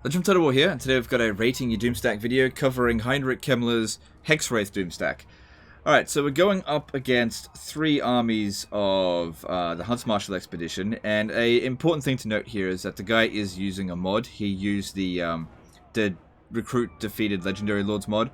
Legend Total War here, and today we've got a Rating Your Doomstack video covering Heinrich Kemmler's Hexwraith Doomstack. Alright, so we're going up against 3 armies of the Hunts Marshal Expedition, and a important thing to note here is that the guy is using a mod. He used the Recruit Defeated Legendary Lords mod,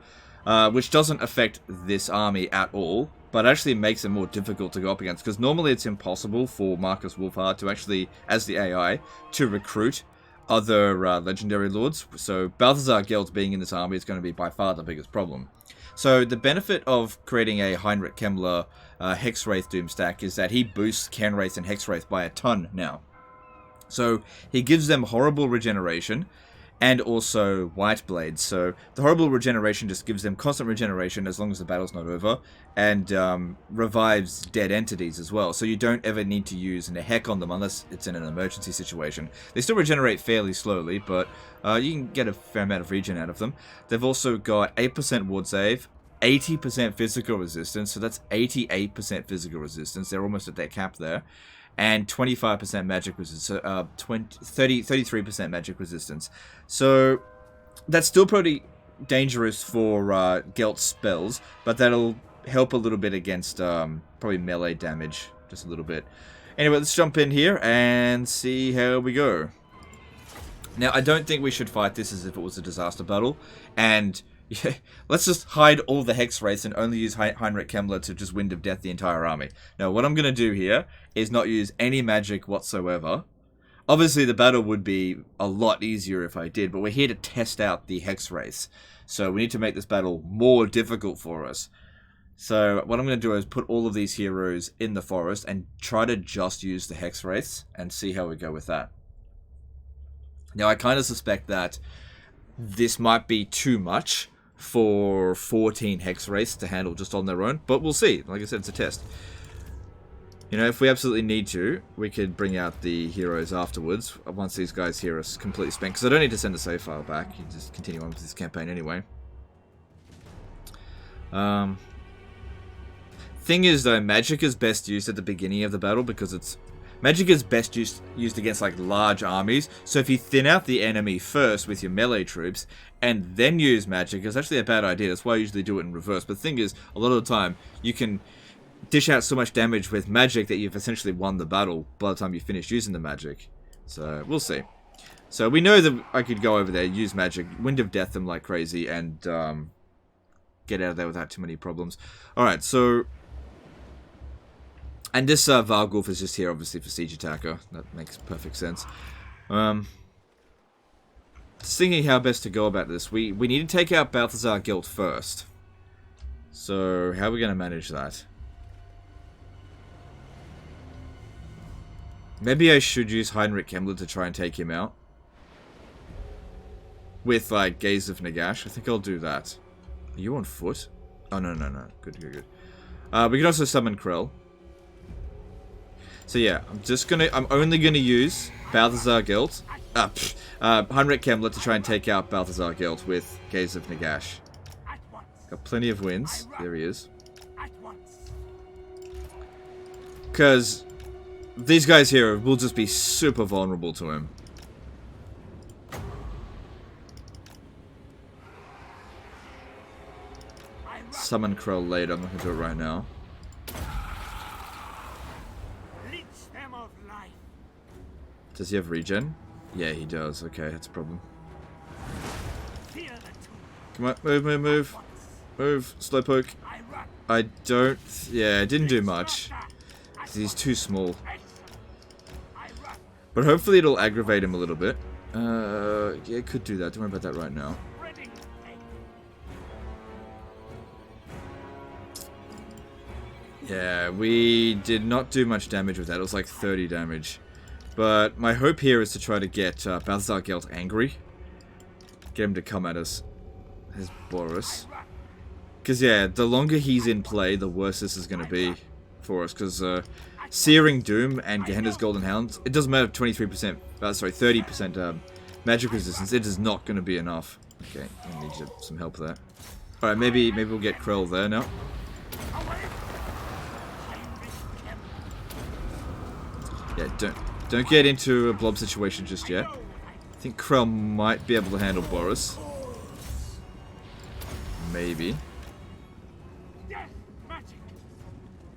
which doesn't affect this army at all, but actually makes it more difficult to go up against, because normally it's impossible for Marcus Wolfhard to actually, as the AI, to recruit other legendary lords. So Balthazar Gelt being in this army is going to be by far the biggest problem. So the benefit of creating a Heinrich Kemmler Hexwraith Doomstack is that he boosts Kenwraith and Hexwraith by a ton now. So he gives them horrible regeneration and also White Blades. So the horrible regeneration just gives them constant regeneration as long as the battle's not over, and revives dead entities as well. So you don't ever need to use a heck on them unless it's in an emergency situation. They still regenerate fairly slowly, but you can get a fair amount of regen out of them. They've also got 8% ward save, 80% physical resistance, so that's 88% physical resistance. They're almost at their cap there. And 25% magic resistance, 33% magic resistance. So that's still pretty dangerous for Gelt's spells, but that'll help a little bit against probably melee damage, just a little bit. Anyway, let's jump in here and see how we go. Now, I don't think we should fight this as if it was a disaster battle, and yeah, let's just hide all the Hexwraiths and only use Heinrich Kemmler to just Wind of Death the entire army. Now, what I'm going to do here is not use any magic whatsoever. Obviously, the battle would be a lot easier if I did, but we're here to test out the Hexwraiths. So we need to make this battle more difficult for us. So what I'm going to do is put all of these heroes in the forest and try to just use the Hexwraiths and see how we go with that. Now, I kind of suspect that this might be too much for 14 Hexwraiths to handle just on their own, but we'll see. Like I said, it's a test. You know, if we absolutely need to, we could bring out the heroes afterwards, once these guys here are completely spent, because I don't need to send a save file back. You just continue on with this campaign anyway. Thing is, though, magic is best used at the beginning of the battle, because magic is best used against like large armies. So if you thin out the enemy first with your melee troops and then use magic, it's actually a bad idea. That's why I usually do it in reverse. But the thing is, a lot of the time you can dish out so much damage with magic that you've essentially won the battle by the time you finish using the magic. So we'll see. So we know that I could go over there, use magic, Wind of Death them like crazy, and get out of there without too many problems. Alright, so... And this Vargulf is just here, obviously, for Siege Attacker. That makes perfect sense. Just thinking how best to go about this. We need to take out Balthazar Gelt first. So, how are we going to manage that? Maybe I should use Heinrich Kemmler to try and take him out. With, like, Gaze of Nagash. I think I'll do that. Are you on foot? Oh, no. Good. We can also summon Krell. So yeah, I'm only gonna use Balthazar Gelt, Heinrich Kemmler to try and take out Balthazar Gelt with Gaze of Nagash. Got plenty of wins. There he is. Because these guys here will just be super vulnerable to him. Summon Krell later. I'm not gonna do it right now. Does he have regen? Yeah, he does. Okay, that's a problem. Come on, move. Move, slowpoke. I don't... Yeah, it didn't do much. He's too small. But hopefully it'll aggravate him a little bit. Yeah, it could do that. Don't worry about that right now. Yeah, we did not do much damage with that. It was like 30 damage. But my hope here is to try to get Balthazar Gelt angry. Get him to come at us as Boris. Because, yeah, the longer he's in play, the worse this is going to be for us. Because Searing Doom and Gehenna's Golden Hound, it doesn't matter 23%, 30% magic resistance. It is not going to be enough. Okay, I need some help there. Alright, maybe we'll get Krell there now. Yeah, don't get into a blob situation just yet. think Krell might be able to handle Boris. Maybe.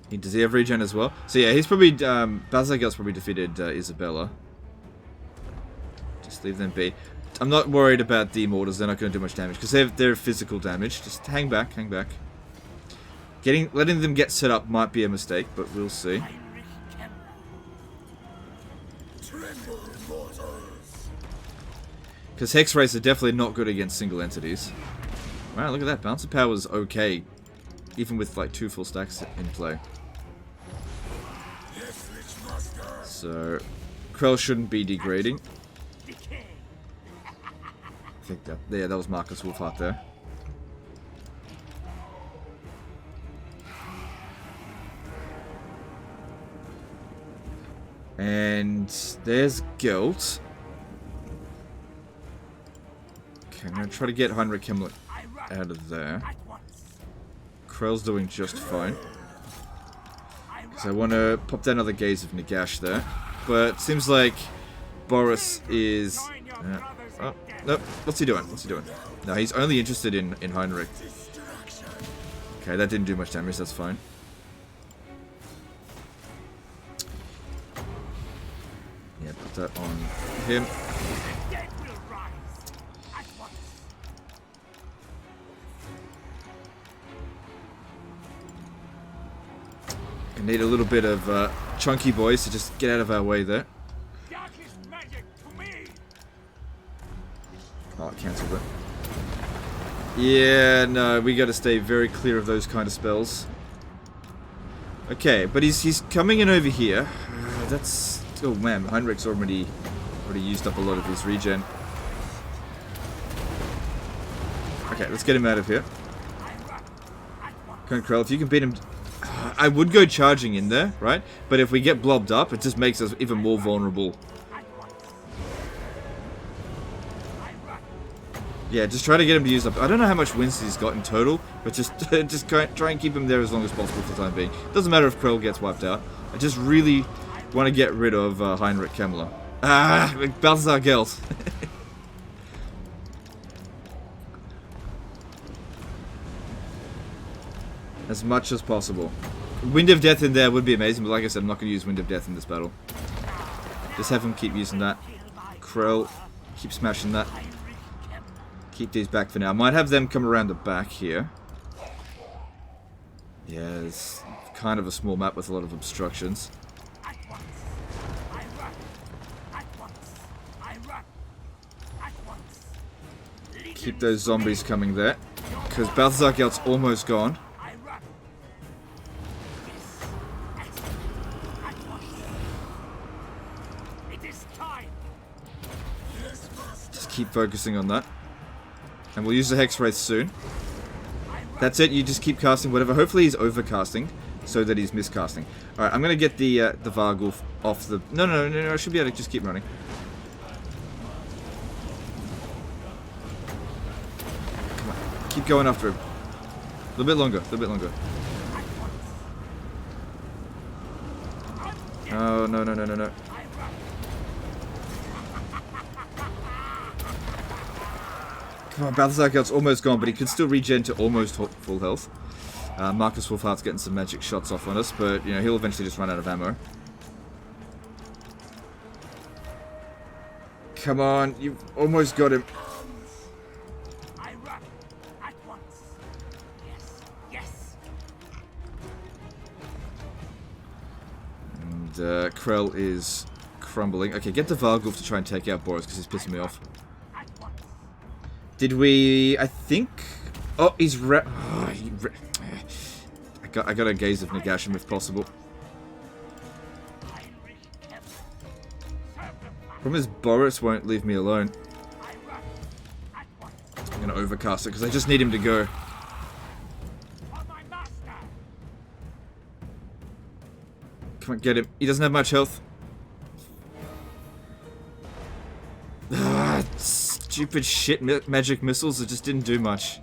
Does he have regen as well? So yeah, he's probably... Balthazar's probably defeated Isabella. Just leave them be. I'm not worried about the Immortals. They're not going to do much damage. Because they're physical damage. Just hang back, hang back. Letting them get set up might be a mistake, but we'll see. Because Hexwraiths are definitely not good against single entities. Wow, look at that. Bouncer power is okay. Even with like 2 full stacks in play. So, Krell shouldn't be degrading. I think that, yeah, that was Marcus Wolfheart there. And there's Guilt. Okay, I'm going to try to get Heinrich Himmler out of there. Krell's doing just fine. So I want to pop down another Gaze of Nagash there. But it seems like Boris is... oh, nope. What's he doing? What's he doing? No, he's only interested in Heinrich. Okay, that didn't do much damage. That's fine. Yeah, put that on him. I need a little bit of chunky boys to just get out of our way there. Oh, I cancelled it. Yeah, no, we gotta stay very clear of those kind of spells. Okay, but he's coming in over here. That's... oh man, Heinrich's already used up a lot of his regen. Okay, let's get him out of here. Come on, Krell, if you can beat him... I would go charging in there, right? But if we get blobbed up, it just makes us even more vulnerable. Yeah, just try to get him to use up. I don't know how much wins he's got in total, but just try and keep him there as long as possible for the time being. Doesn't matter if Krell gets wiped out. I just really want to get rid of Heinrich Himmler. Ah, Balthazar Gelt. As much as possible. Wind of Death in there would be amazing, but like I said, I'm not going to use Wind of Death in this battle. Just have him keep using that. Krell, keep smashing that. Keep these back for now. I might have them come around the back here. Yeah, it's kind of a small map with a lot of obstructions. Keep those zombies coming there. Because Balthazar Gelt's almost gone. Just keep focusing on that. And we'll use the Hexwraith soon. That's it, you just keep casting whatever. Hopefully he's overcasting, so that he's miscasting. Alright, I'm gonna get the Vargul off the... No, I should be able to just keep running. Come on, keep going after him. A little bit longer, Oh, no. Come on, Balthazar Gelt's almost gone, but he could still regen to almost full health. Marcus Wolfheart's getting some magic shots off on us, but, you know, he'll eventually just run out of ammo. Come on, you've almost got him. And Krell is crumbling. Okay, get the Vargulf to try and take out Boris, because he's pissing me off. Did we... I think... Oh, he's I got a Gaze of Nagashim if possible. Problem is, Boris won't leave me alone. I'm going to overcast it, because I just need him to go. Come on, get him. He doesn't have much health. Stupid shit magic missiles that just didn't do much.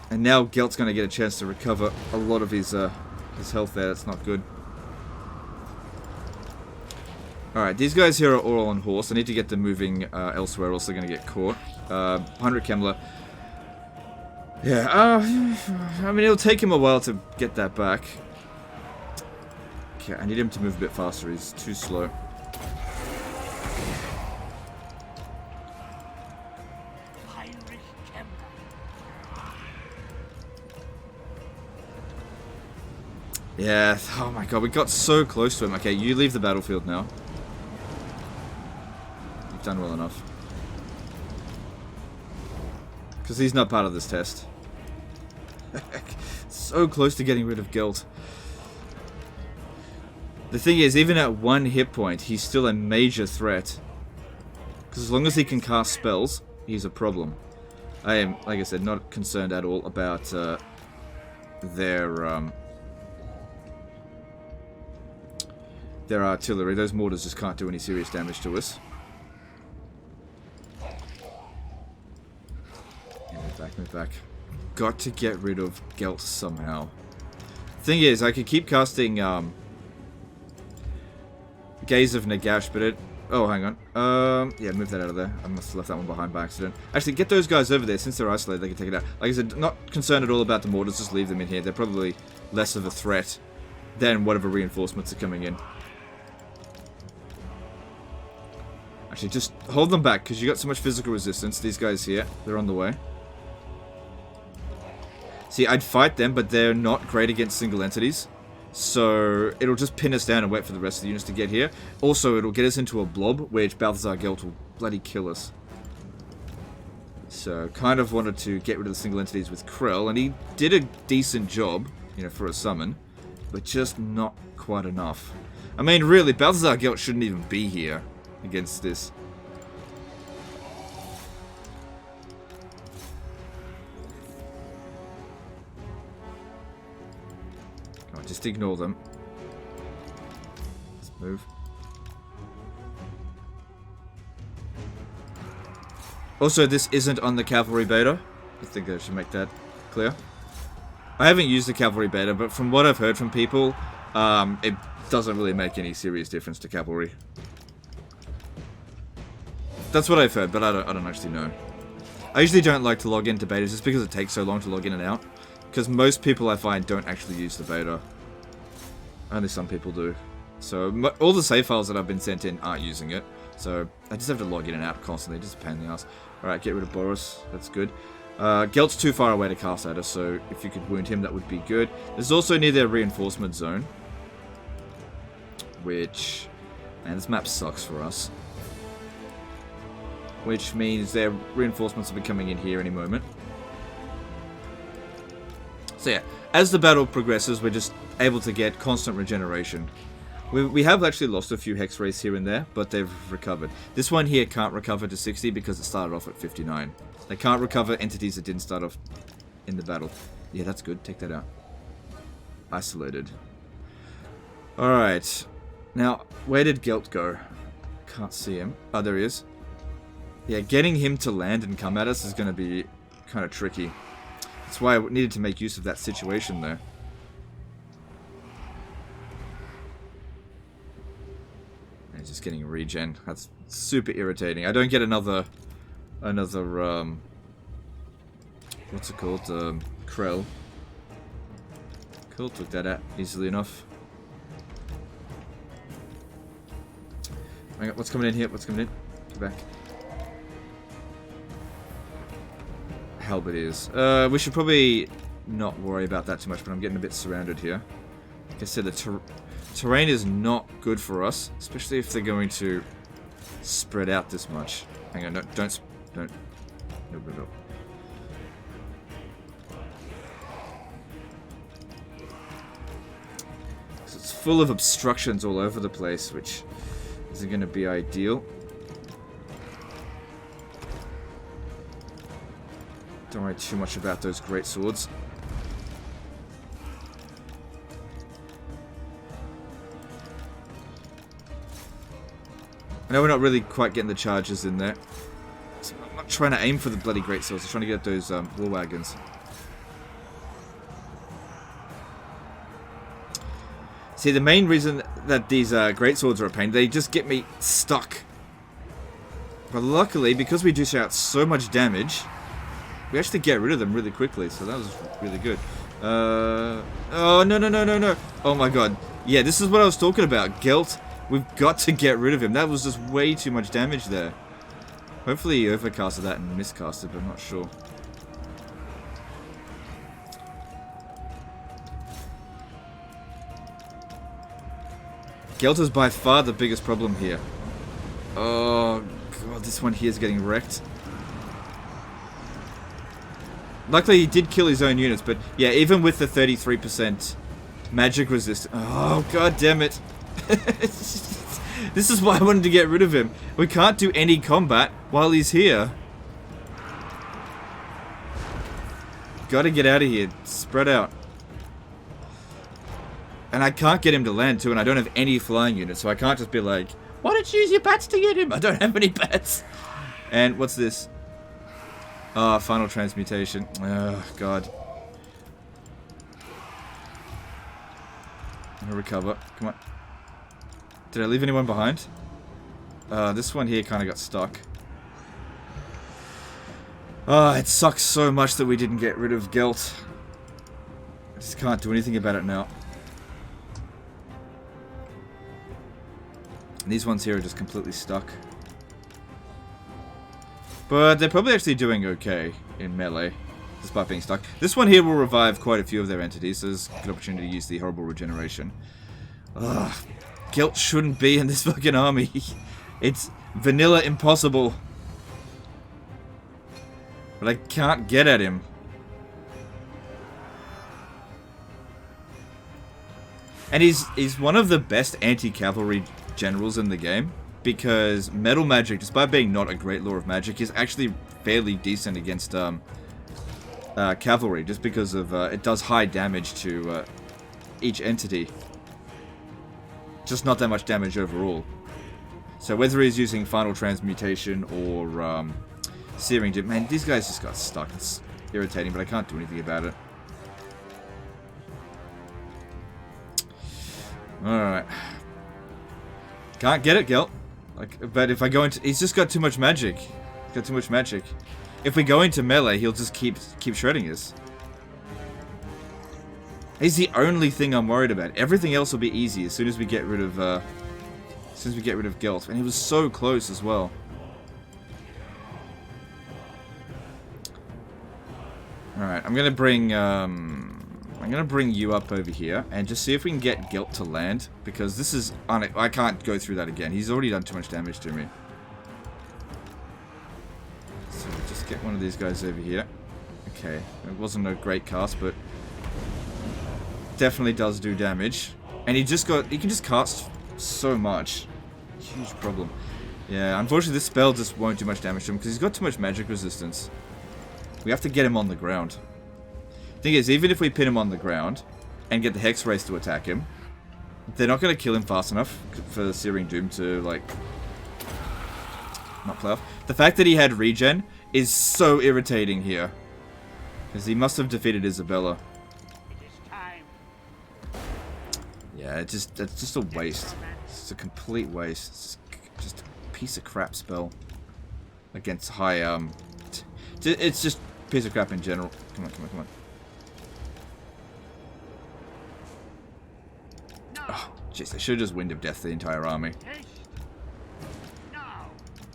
And now Gelt's going to get a chance to recover a lot of his health there. That's not good. Alright, these guys here are all on horse. I need to get them moving elsewhere, else they're going to get caught. Heinrich Kemmler. Yeah, I mean, it'll take him a while to get that back. Okay, I need him to move a bit faster. He's too slow. Yeah, oh my god, we got so close to him. Okay, you leave the battlefield now. You've done well enough. Because he's not part of this test. So close to getting rid of Gelt. The thing is, even at 1 hit point, he's still a major threat. Because as long as he can cast spells, he's a problem. I am, like I said, not concerned at all about their artillery. Those mortars just can't do any serious damage to us. Yeah, move back, move back. Got to get rid of Gelt somehow. Thing is, I could keep casting Gaze of Nagash, but it... Oh, hang on. Yeah, move that out of there. I must have left that one behind by accident. Actually, get those guys over there. Since they're isolated, they can take it out. Like I said, not concerned at all about the mortars. Just leave them in here. They're probably less of a threat than whatever reinforcements are coming in. Actually, just hold them back, because you got so much physical resistance. These guys here, they're on the way. See, I'd fight them, but they're not great against single entities. So, it'll just pin us down and wait for the rest of the units to get here. Also, it'll get us into a blob, which Balthazar Gelt will bloody kill us. So, kind of wanted to get rid of the single entities with Krell, and he did a decent job, you know, for a summon. But just not quite enough. I mean, really, Balthazar Gelt shouldn't even be here against this. Come on, just ignore them. Let's move. Also, this isn't on the cavalry beta. I think I should make that clear. I haven't used the cavalry beta, but from what I've heard from people, it doesn't really make any serious difference to cavalry. That's what I've heard, but I don't actually know. I usually don't like to log into betas just because it takes so long to log in and out. Because most people I find don't actually use the beta. Only some people do. So all the save files that I've been sent in aren't using it. So I just have to log in and out constantly, just a pain in the ass. Alright, get rid of Boris, that's good. Gelt's too far away to cast at us, so if you could wound him, that would be good. There's also near their reinforcement zone. Which... Man, this map sucks for us. Which means their reinforcements will be coming in here any moment. So yeah, as the battle progresses, we're just able to get constant regeneration. We have actually lost a few Hexwraiths here and there, but they've recovered. This one here can't recover to 60 because it started off at 59. They can't recover entities that didn't start off in the battle. Yeah, that's good. Take that out. Isolated. Alright. Now, where did Gelt go? Can't see him. Oh, there he is. Yeah, getting him to land and come at us is going to be kind of tricky. That's why I needed to make use of that situation there. And he's just getting a regen. That's super irritating. I don't get another what's it called? Krell. Cool, took that out easily enough. Hang on, what's coming in here? What's coming in? Get back. Halberdiers. We should probably not worry about that too much, but I'm getting a bit surrounded here. Like I said, the terrain is not good for us, especially if they're going to spread out this much. Hang on, no, don't. No. So it's full of obstructions all over the place, which isn't going to be ideal. Don't worry too much about those great swords. I know we're not really quite getting the charges in there. So I'm not trying to aim for the bloody great swords. I'm trying to get those war wagons. See, the main reason that these greatswords are a pain. They just get me stuck. But luckily, because we dish out so much damage, we actually get rid of them really quickly. So that was really good. Oh, no. Oh my god. Yeah, this is what I was talking about. Gelt, we've got to get rid of him. That was just way too much damage there. Hopefully he overcasted that and miscasted, but I'm not sure. Gelt is by far the biggest problem here. Oh god, this one here is getting wrecked. Luckily he did kill his own units, but yeah, even with the 33% magic resistance. Oh god damn it. This is why I wanted to get rid of him. We can't do any combat while he's here. Gotta get out of here. Spread out. And I can't get him to land too, and I don't have any flying units, so I can't just be like, why don't you use your bats to get him? I don't have any bats. And what's this? Ah, final transmutation. Oh, God. I'm gonna recover. Come on. Did I leave anyone behind? This one here kind of got stuck. Oh, it sucks so much that we didn't get rid of Gelt. I just can't do anything about it now. And these ones here are just completely stuck. But they're probably actually doing okay in melee, despite being stuck. This one here will revive quite a few of their entities, so there's a good opportunity to use the horrible regeneration. Ugh. Gelt shouldn't be in this fucking army. It's vanilla impossible. But I can't get at him. And he's one of the best anti-cavalry generals in the game, because metal magic, despite being not a great lore of magic, is actually fairly decent against cavalry, just because of it does high damage to each entity. Just not that much damage overall. So whether he's using final transmutation or searing dip, man, these guys just got stuck. It's irritating, but I can't do anything about it. Alright. Can't get it, Gelt. Like, but if I go into... He's just got too much magic. He's got too much magic. If we go into melee, he'll just keep shredding us. He's the only thing I'm worried about. Everything else will be easy as soon as we get rid of... Gelt. And he was so close as well. Alright, I'm gonna bring you up over here and just see if we can get Gelt to land, because this is... I can't go through that again. He's already done too much damage to me. So just get one of these guys over here. Okay, it wasn't a great cast, but definitely does do damage. And he can just cast so much. Huge problem. Yeah, unfortunately this spell just won't do much damage to him because he's got too much magic resistance. We have to get him on the ground. Thing is, even if we pin him on the ground and get the Hexwraiths to attack him, they're not going to kill him fast enough for the Searing Doom to, like, not play off. The fact that he had regen is so irritating here, because he must have defeated Isabella. Yeah, that's just a waste. It's a complete waste. It's just a piece of crap spell against high, it's just a piece of crap in general. Come on. Oh, jeez, they should have just Wind of Death the entire army.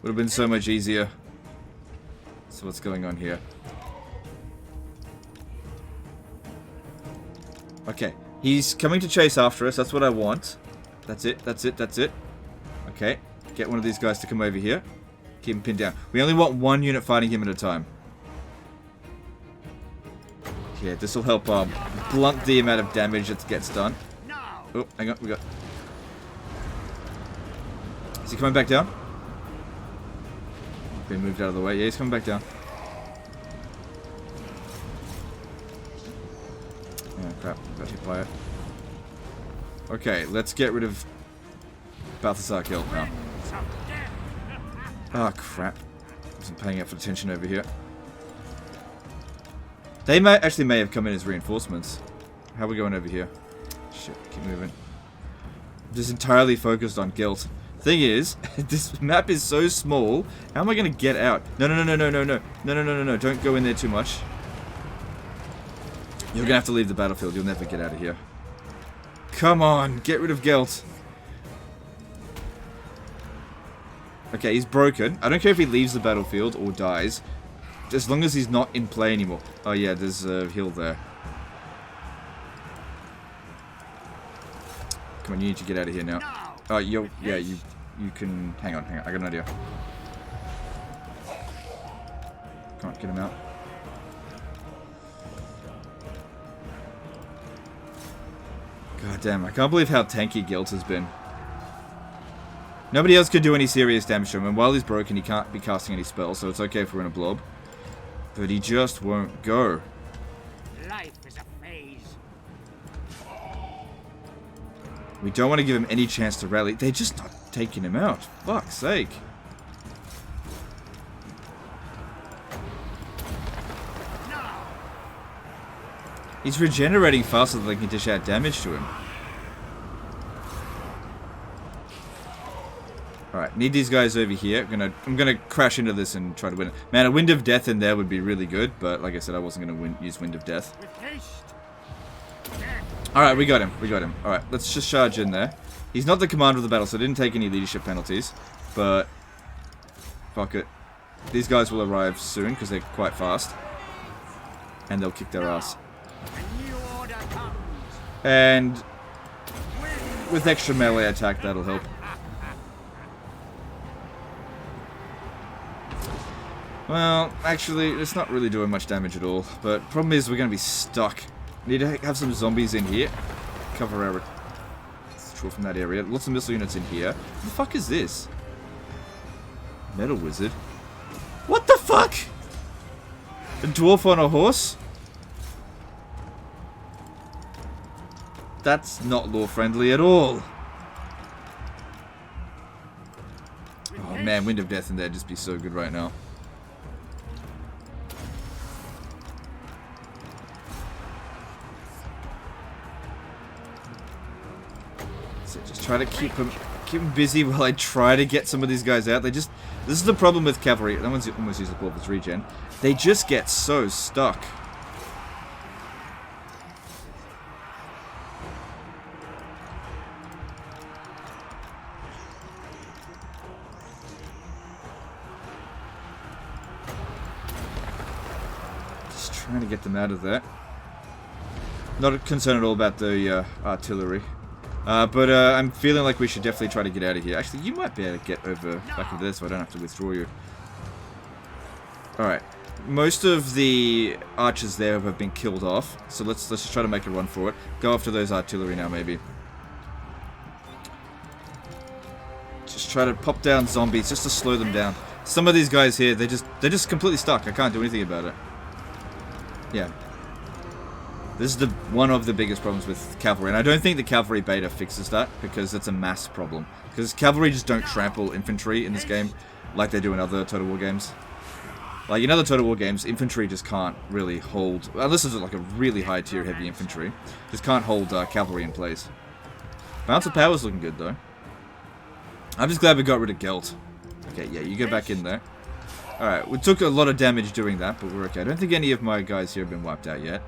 Would have been so much easier. So what's going on here? Okay, he's coming to chase after us. That's what I want. That's it. Okay, get one of these guys to come over here. Keep him pinned down. We only want one unit fighting him at a time. Yeah, this will help blunt the amount of damage that gets done. Oh, hang on, we got... Is he coming back down? Been moved out of the way. Yeah, he's coming back down. Oh, crap. Got hit by it. Okay, let's get rid of Balthasar Gelt now. Oh, crap. Wasn't paying enough attention over here. They may have come in as reinforcements. How are we going over here? Shit, keep moving. I'm just entirely focused on guilt. Thing is, this map is so small. How am I gonna get out? No, no, no, no, no, no, no, no, no, no, no! Don't go in there too much. You're gonna have to leave the battlefield. You'll never get out of here. Come on, get rid of guilt. Okay, he's broken. I don't care if he leaves the battlefield or dies, as long as he's not in play anymore. Oh yeah, there's a hill there. Come on, you need to get out of here now. Oh, you can... Hang on, I got an idea. Can't get him out. God damn, I can't believe how tanky Guilt has been. Nobody else could do any serious damage to him, and while he's broken, he can't be casting any spells, so it's okay if we're in a blob. But he just won't go. Life is a phase. We don't want to give him any chance to rally. They're just not taking him out. Fuck's sake. He's regenerating faster than they can dish out damage to him. Alright, need these guys over here. I'm gonna crash into this and try to win it. Man, a Wind of Death in there would be really good, but like I said, I wasn't gonna use Wind of Death. Alright, we got him. We got him. Alright, let's just charge in there. He's not the commander of the battle, so I didn't take any leadership penalties. But fuck it. These guys will arrive soon, because they're quite fast. And they'll kick their ass. And with extra melee attack, that'll help. Well, actually, it's not really doing much damage at all. But problem is, we're going to be stuck. Need to have some zombies in here. Cover our withdraw from that area. Lots of missile units in here. What the fuck is this? Metal wizard. What the fuck? A dwarf on a horse? That's not lore friendly at all. Oh man, Wind of Death in there just be so good right now. So just try to keep him busy while I try to get some of these guys out. This is the problem with cavalry. That one's almost used the ball with regen. They just get so stuck. Trying to get them out of there. Not concerned at all about the artillery. But I'm feeling like we should definitely try to get out of here. Actually, you might be able to get over back of this so I don't have to withdraw you. Alright. Most of the archers there have been killed off. So let's just try to make a run for it. Go after those artillery now, maybe. Just try to pop down zombies just to slow them down. Some of these guys here, they're just completely stuck. I can't do anything about it. Yeah. This is one of the biggest problems with cavalry, and I don't think the cavalry beta fixes that, because it's a mass problem. Because cavalry just don't trample infantry in this game like they do in other Total War games. Like, in other Total War games, infantry just can't really hold, unless it's like a really high tier heavy infantry, just can't hold cavalry in place. Balance of Power's looking good, though. I'm just glad we got rid of Gelt. Okay, yeah, you go back in there. Alright, we took a lot of damage doing that, but we're okay. I don't think any of my guys here have been wiped out yet.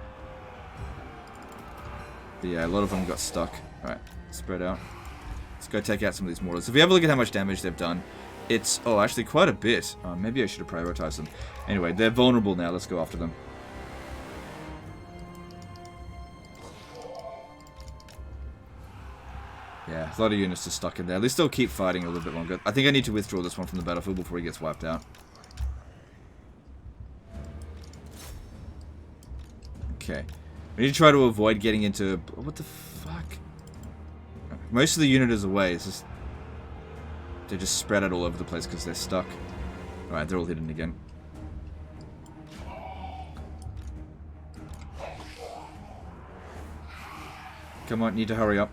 But yeah, a lot of them got stuck. Alright, spread out. Let's go take out some of these mortars. If we have a look at how much damage they've done, it's, oh, actually quite a bit. Maybe I should have prioritized them. Anyway, they're vulnerable now. Let's go after them. Yeah, a lot of units are stuck in there. They still keep fighting a little bit longer. I think I need to withdraw this one from the battlefield before he gets wiped out. Okay. We need to try to avoid getting into... What the fuck? Most of the unit is away. It's just... They're just spread out all over the place because they're stuck. Alright, they're all hidden again. Come on, need to hurry up.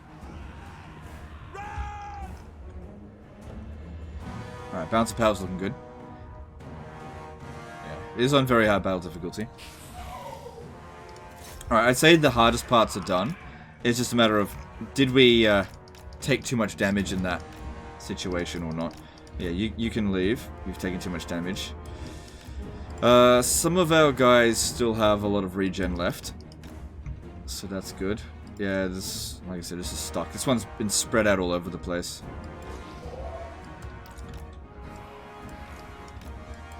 Alright, Balance of Power's looking good. Yeah, it is on very high battle difficulty. Alright, I'd say the hardest parts are done. It's just a matter of, did we take too much damage in that situation or not. Yeah, you can leave. You've taken too much damage. Some of our guys still have a lot of regen left. So that's good. Yeah, this, like I said, this is stuck. This one's been spread out all over the place.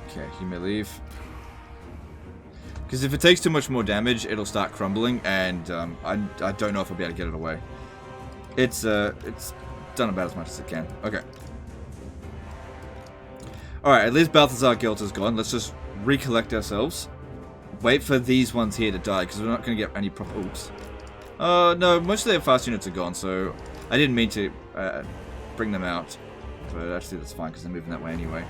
Okay, you may leave. Because if it takes too much more damage, it'll start crumbling, and I don't know if I'll be able to get it away. It's done about as much as it can. Okay. Alright, at least Balthazar Gelt is gone. Let's just recollect ourselves. Wait for these ones here to die, because we're not going to get any proper... Oops. No, most of their fast units are gone, so I didn't mean to bring them out. But actually that's fine, because they're moving that way anyway.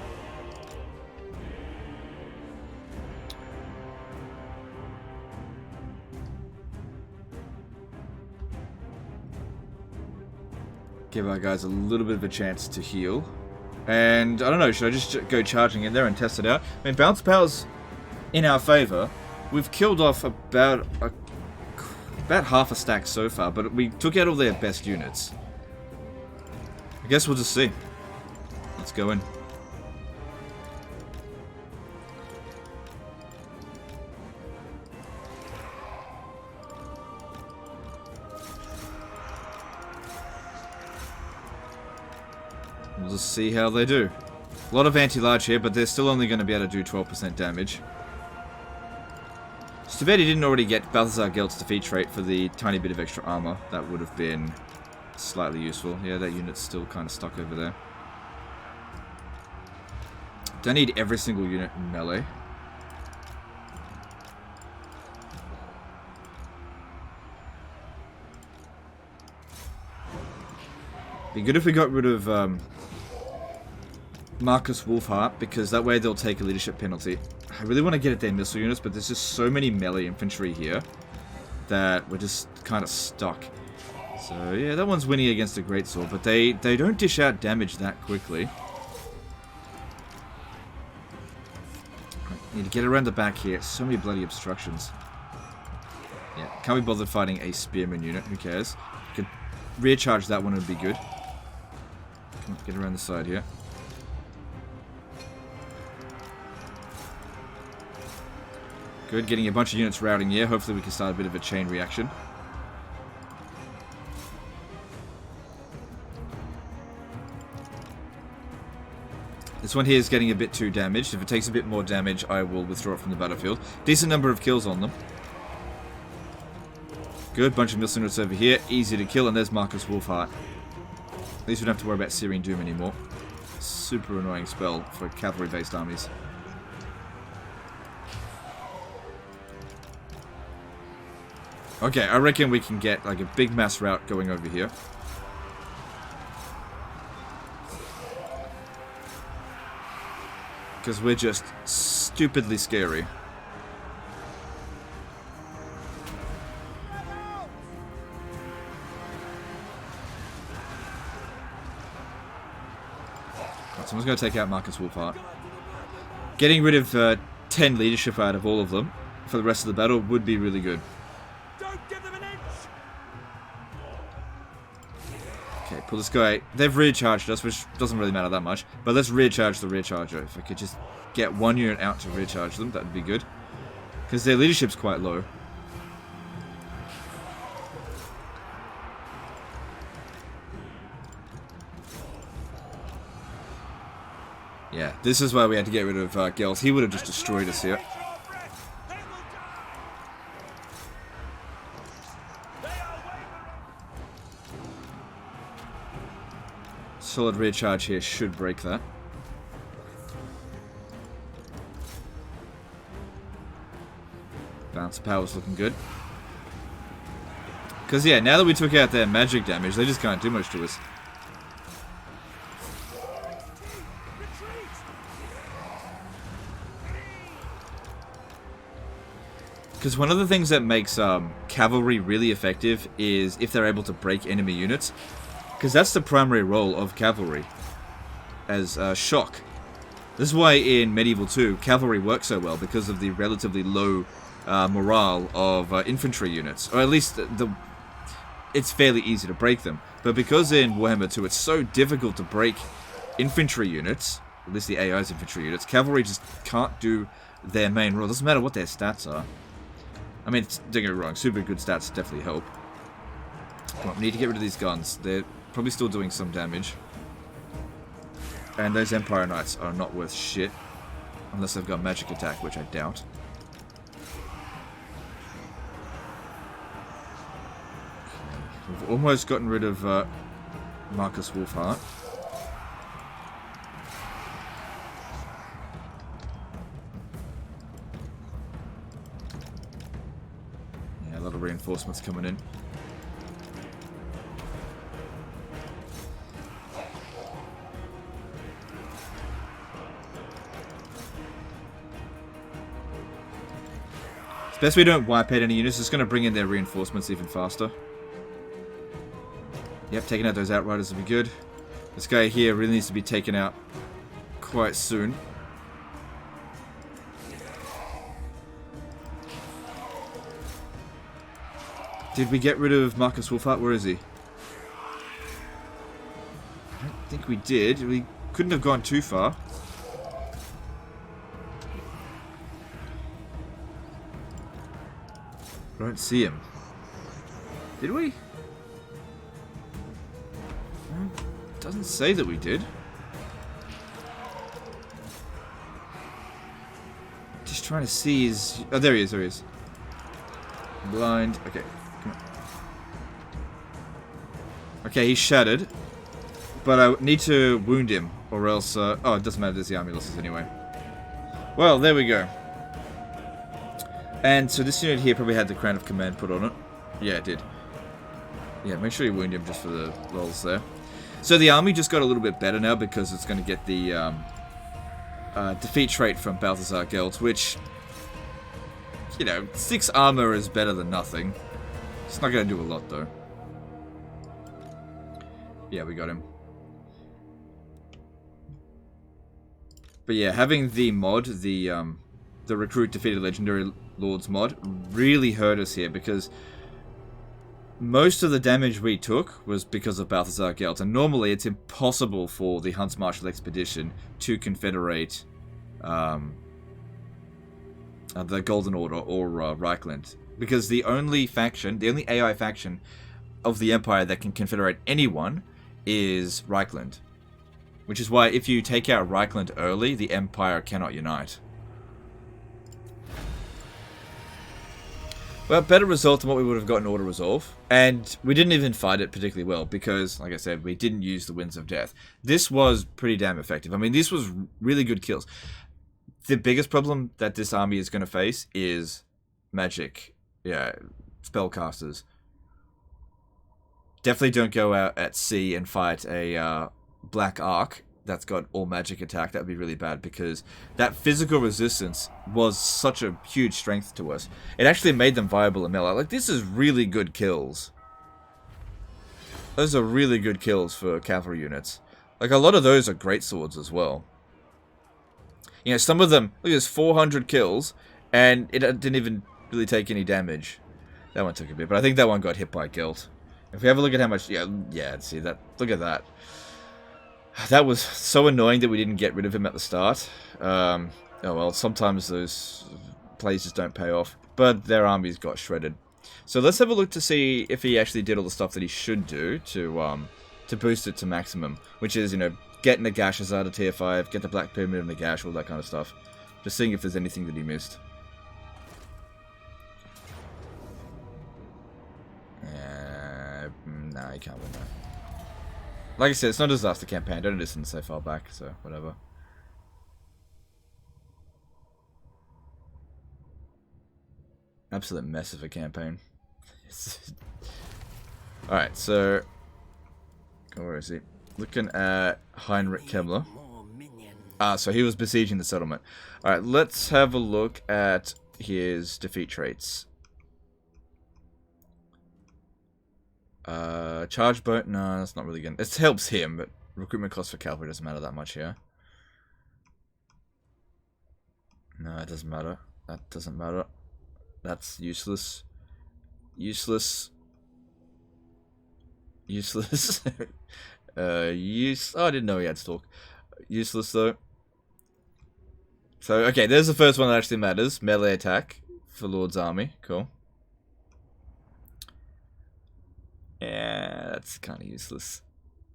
Give our guys a little bit of a chance to heal. And, I don't know, should I just go charging in there and test it out? I mean, bounce power's in our favour. We've killed off about half a stack so far, but we took out all their best units. I guess we'll just see. Let's go in. We'll just see how they do. A lot of anti-large here, but they're still only going to be able to do 12% damage. It's too bad he didn't already get Balthazar Gelt's defeat trait for the tiny bit of extra armor. That would have been slightly useful. Yeah, that unit's still kind of stuck over there. Don't need every single unit in melee. Be good if we got rid of Marcus Wolfheart, because that way they'll take a leadership penalty. I really want to get at their missile units, but there's just so many melee infantry here that we're just kind of stuck. So yeah, that one's winning against a greatsword, but they don't dish out damage that quickly. Need to get around the back here. So many bloody obstructions. Yeah, can't be bothered fighting a spearman unit. Who cares? Could rear charge that one, would be good. Come on, get around the side here. Good, getting a bunch of units routing here. Hopefully we can start a bit of a chain reaction. This one here is getting a bit too damaged. If it takes a bit more damage, I will withdraw it from the battlefield. Decent number of kills on them. Good, bunch of missile units over here. Easy to kill, and there's Marcus Wolfheart. At least we don't have to worry about Syrian Doom anymore. Super annoying spell for cavalry-based armies. Okay, I reckon we can get like a big mass route going over here. Because we're just stupidly scary. Right, someone's going to take out Marcus Wolfheart. Getting rid of 10 leadership out of all of them for the rest of the battle would be really good. Okay, pull this guy. They've rear charged us, which doesn't really matter that much. But let's rear charge the rear charger. If I could just get one unit out to rear charge them, that would be good. Because their leadership's quite low. Yeah, this is why we had to get rid of Gelt. He would have just destroyed us here. Solid rear charge here should break that. Bounce power's looking good. Because yeah, now that we took out their magic damage, they just can't do much to us. Because one of the things that makes cavalry really effective is if they're able to break enemy units. Because that's the primary role of cavalry, as shock. This is why in Medieval 2, cavalry works so well, because of the relatively low morale of infantry units. Or at least it's fairly easy to break them. But because in Warhammer 2 it's so difficult to break infantry units, at least the AI's infantry units, cavalry just can't do their main role. It doesn't matter what their stats are. I mean, don't get me wrong, super good stats definitely help. Come on, we need to get rid of these guns. They're probably still doing some damage. And those Empire Knights are not worth shit. Unless they've got magic attack, which I doubt. Okay. We've almost gotten rid of Marcus Wolfheart. Yeah, a lot of reinforcements coming in. It's best we don't wipe out any units. It's going to bring in their reinforcements even faster. Yep, taking out those Outriders will be good. This guy here really needs to be taken out quite soon. Did we get rid of Marcus Wolfheart? Where is he? I don't think we did. We couldn't have gone too far. I don't see him. Did we? Doesn't say that we did. Just trying to see his... Oh, there he is, there he is. Blind. Okay, come on. Okay, he's shattered. But I need to wound him, or else... oh, it doesn't matter, there's the army losses anyway. Well, there we go. And so this unit here probably had the Crown of Command put on it. Yeah, it did. Yeah, make sure you wound him just for the lols there. So the army just got a little bit better now because it's going to get the defeat trait from Balthazar Gelt, which, you know, 6 armor is better than nothing. It's not going to do a lot though. Yeah, we got him. But yeah, having the mod, the Recruit Defeated Legendary Lords mod, really hurt us here because most of the damage we took was because of Balthazar Gelt, and normally it's impossible for the Hunts Martial Expedition to confederate the Golden Order or Reichland, because the only faction, the only AI faction of the Empire that can confederate anyone is Reichland. Which is why if you take out Reichland early, the Empire cannot unite. Well, better result than what we would have got in Order Resolve. And we didn't even fight it particularly well because, like I said, we didn't use the Winds of Death. This was pretty damn effective. I mean, this was really good kills. The biggest problem that this army is going to face is magic. Yeah, spellcasters. Definitely don't go out at sea and fight a Black Ark that's got all magic attack. That would be really bad because that physical resistance was such a huge strength to us. It actually made them viable in melee. Like, this is really good kills. Those are really good kills for cavalry units. Like, a lot of those are great swords as well. You know, some of them, look at this, 400 kills, and it didn't even really take any damage. That one took a bit, but I think that one got hit by Gelt. If we have a look at how much, yeah, see that, look at that. That was so annoying that we didn't get rid of him at the start. Oh well, sometimes those plays just don't pay off. But their armies got shredded. So let's have a look to see if he actually did all the stuff that he should do to boost it to maximum. Which is, you know, get Nagash out of tier 5, get the Black Pyramid of Nagash, all that kind of stuff. Just seeing if there's anything that he missed. Nah, he can't win that. Like I said, it's not a disaster campaign. Don't listen so far back, so whatever. Absolute mess of a campaign. Alright, so... where is he? Looking at Heinrich Kemmler. So he was besieging the settlement. Alright, let's have a look at his defeat traits. Charge boat? No, that's not really good. It helps him, but recruitment cost for cavalry doesn't matter that much here. No, it doesn't matter. That doesn't matter. That's useless. Useless. Useless. Oh, I didn't know he had stalk. Useless though. So, okay, there's the first one that actually matters. Melee attack for Lord's Army. Cool. Yeah, that's kind of useless.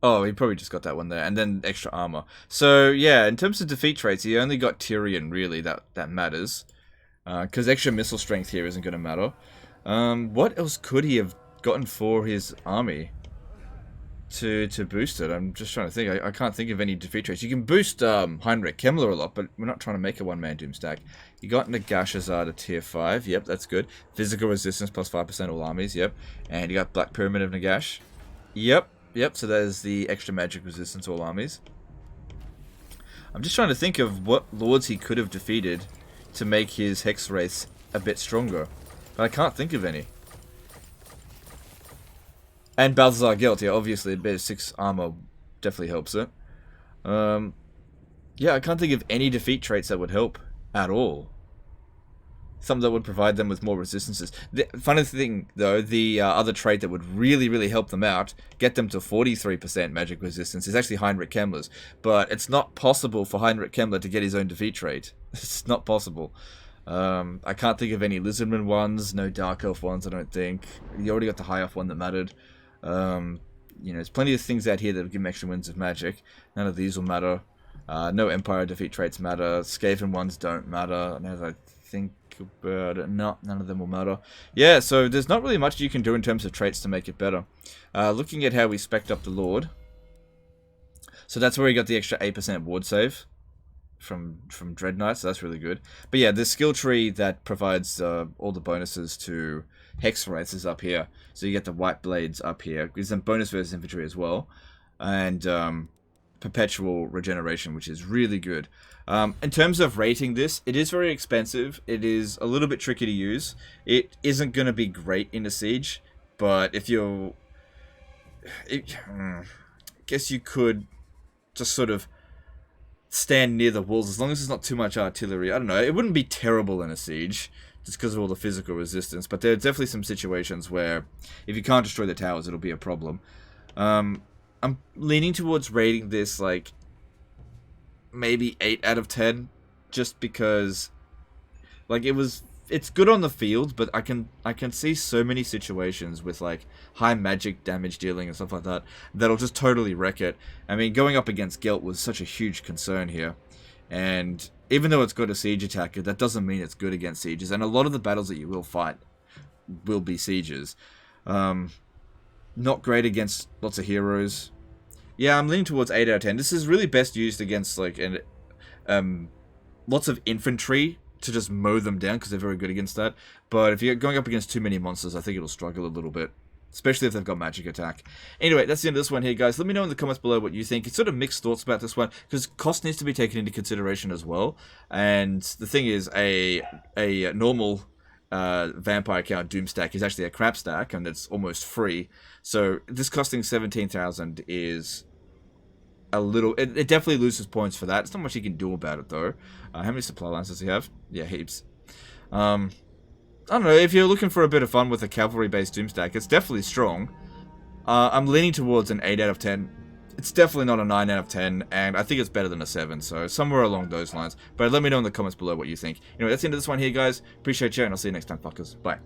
Oh, he probably just got that one there. And then extra armor. So, yeah, in terms of defeat traits, he only got Tyrion, really, that matters. Because extra missile strength here isn't going to matter. What else could he have gotten for his army to boost it? I'm just trying to think. I can't think of any defeat traits. You can boost Heinrich Kemmler a lot, but we're not trying to make a one-man Doomstack. You got Nagashazar to tier 5. Yep, that's good. Physical resistance plus 5% all armies. Yep. And you got Black Pyramid of Nagash. Yep. Yep, so there's the extra magic resistance all armies. I'm just trying to think of what lords he could have defeated to make his Hexwraiths a bit stronger. But I can't think of any. And Balthazar Gelt, yeah, obviously a bit of 6 armor definitely helps it. Yeah, I can't think of any defeat traits that would help at all. Something that would provide them with more resistances. The funny thing, though, the other trait that would really, really help them out, get them to 43% magic resistance, is actually Heinrich Kemmler's. But it's not possible for Heinrich Kemmler to get his own defeat trait. It's not possible. I can't think of any Lizardman ones, no Dark Elf ones, I don't think. You already got the High Elf one that mattered. You know, there's plenty of things out here that give him extra winds of magic. None of these will matter. No Empire defeat traits matter. Skaven ones don't matter. And as I think about it, no, none of them will matter. Yeah, so there's not really much you can do in terms of traits to make it better. Looking at how we spec'd up the Lord. So that's where he got the extra 8% ward save from Dread Knight, so that's really good. But yeah, the skill tree that provides all the bonuses to Hexwraiths is up here. So you get the White Blades up here. Gives them bonus versus infantry as well. And perpetual regeneration, which is really good. In terms of rating this, it is very expensive. It is a little bit tricky to use. It isn't going to be great in a siege, but if you're... I guess you could just sort of stand near the walls, as long as there's not too much artillery. I don't know, it wouldn't be terrible in a siege, just because of all the physical resistance, but there are definitely some situations where if you can't destroy the towers, it'll be a problem. I'm leaning towards rating this, like, maybe 8 out of 10, just because, like, it's good on the field, but I can see so many situations with, like, high magic damage dealing and stuff like that, that'll just totally wreck it. I mean, going up against Gelt was such a huge concern here, and even though it's got a siege attacker, that doesn't mean it's good against sieges, and a lot of the battles that you will fight will be sieges. Not great against lots of heroes. Yeah, I'm leaning towards 8 out of 10. This is really best used against, like, lots of infantry to just mow them down, because they're very good against that. But if you're going up against too many monsters, I think it'll struggle a little bit. Especially if they've got magic attack. Anyway, that's the end of this one here, guys. Let me know in the comments below what you think. It's sort of mixed thoughts about this one, because cost needs to be taken into consideration as well. And the thing is, a normal vampire count Doomstack is actually a crap stack, and it's almost free. So this costing 17,000 is a little... It definitely loses points for that. It's not much you can do about it, though. How many supply lines does he have? Yeah, heaps. I don't know, if you're looking for a bit of fun with a cavalry-based Doomstack, it's definitely strong. I'm leaning towards an 8 out of 10. It's definitely not a 9 out of 10, and I think it's better than a 7, so somewhere along those lines. But let me know in the comments below what you think. Anyway, that's the end of this one here, guys. Appreciate you, and I'll see you next time, fuckers. Bye.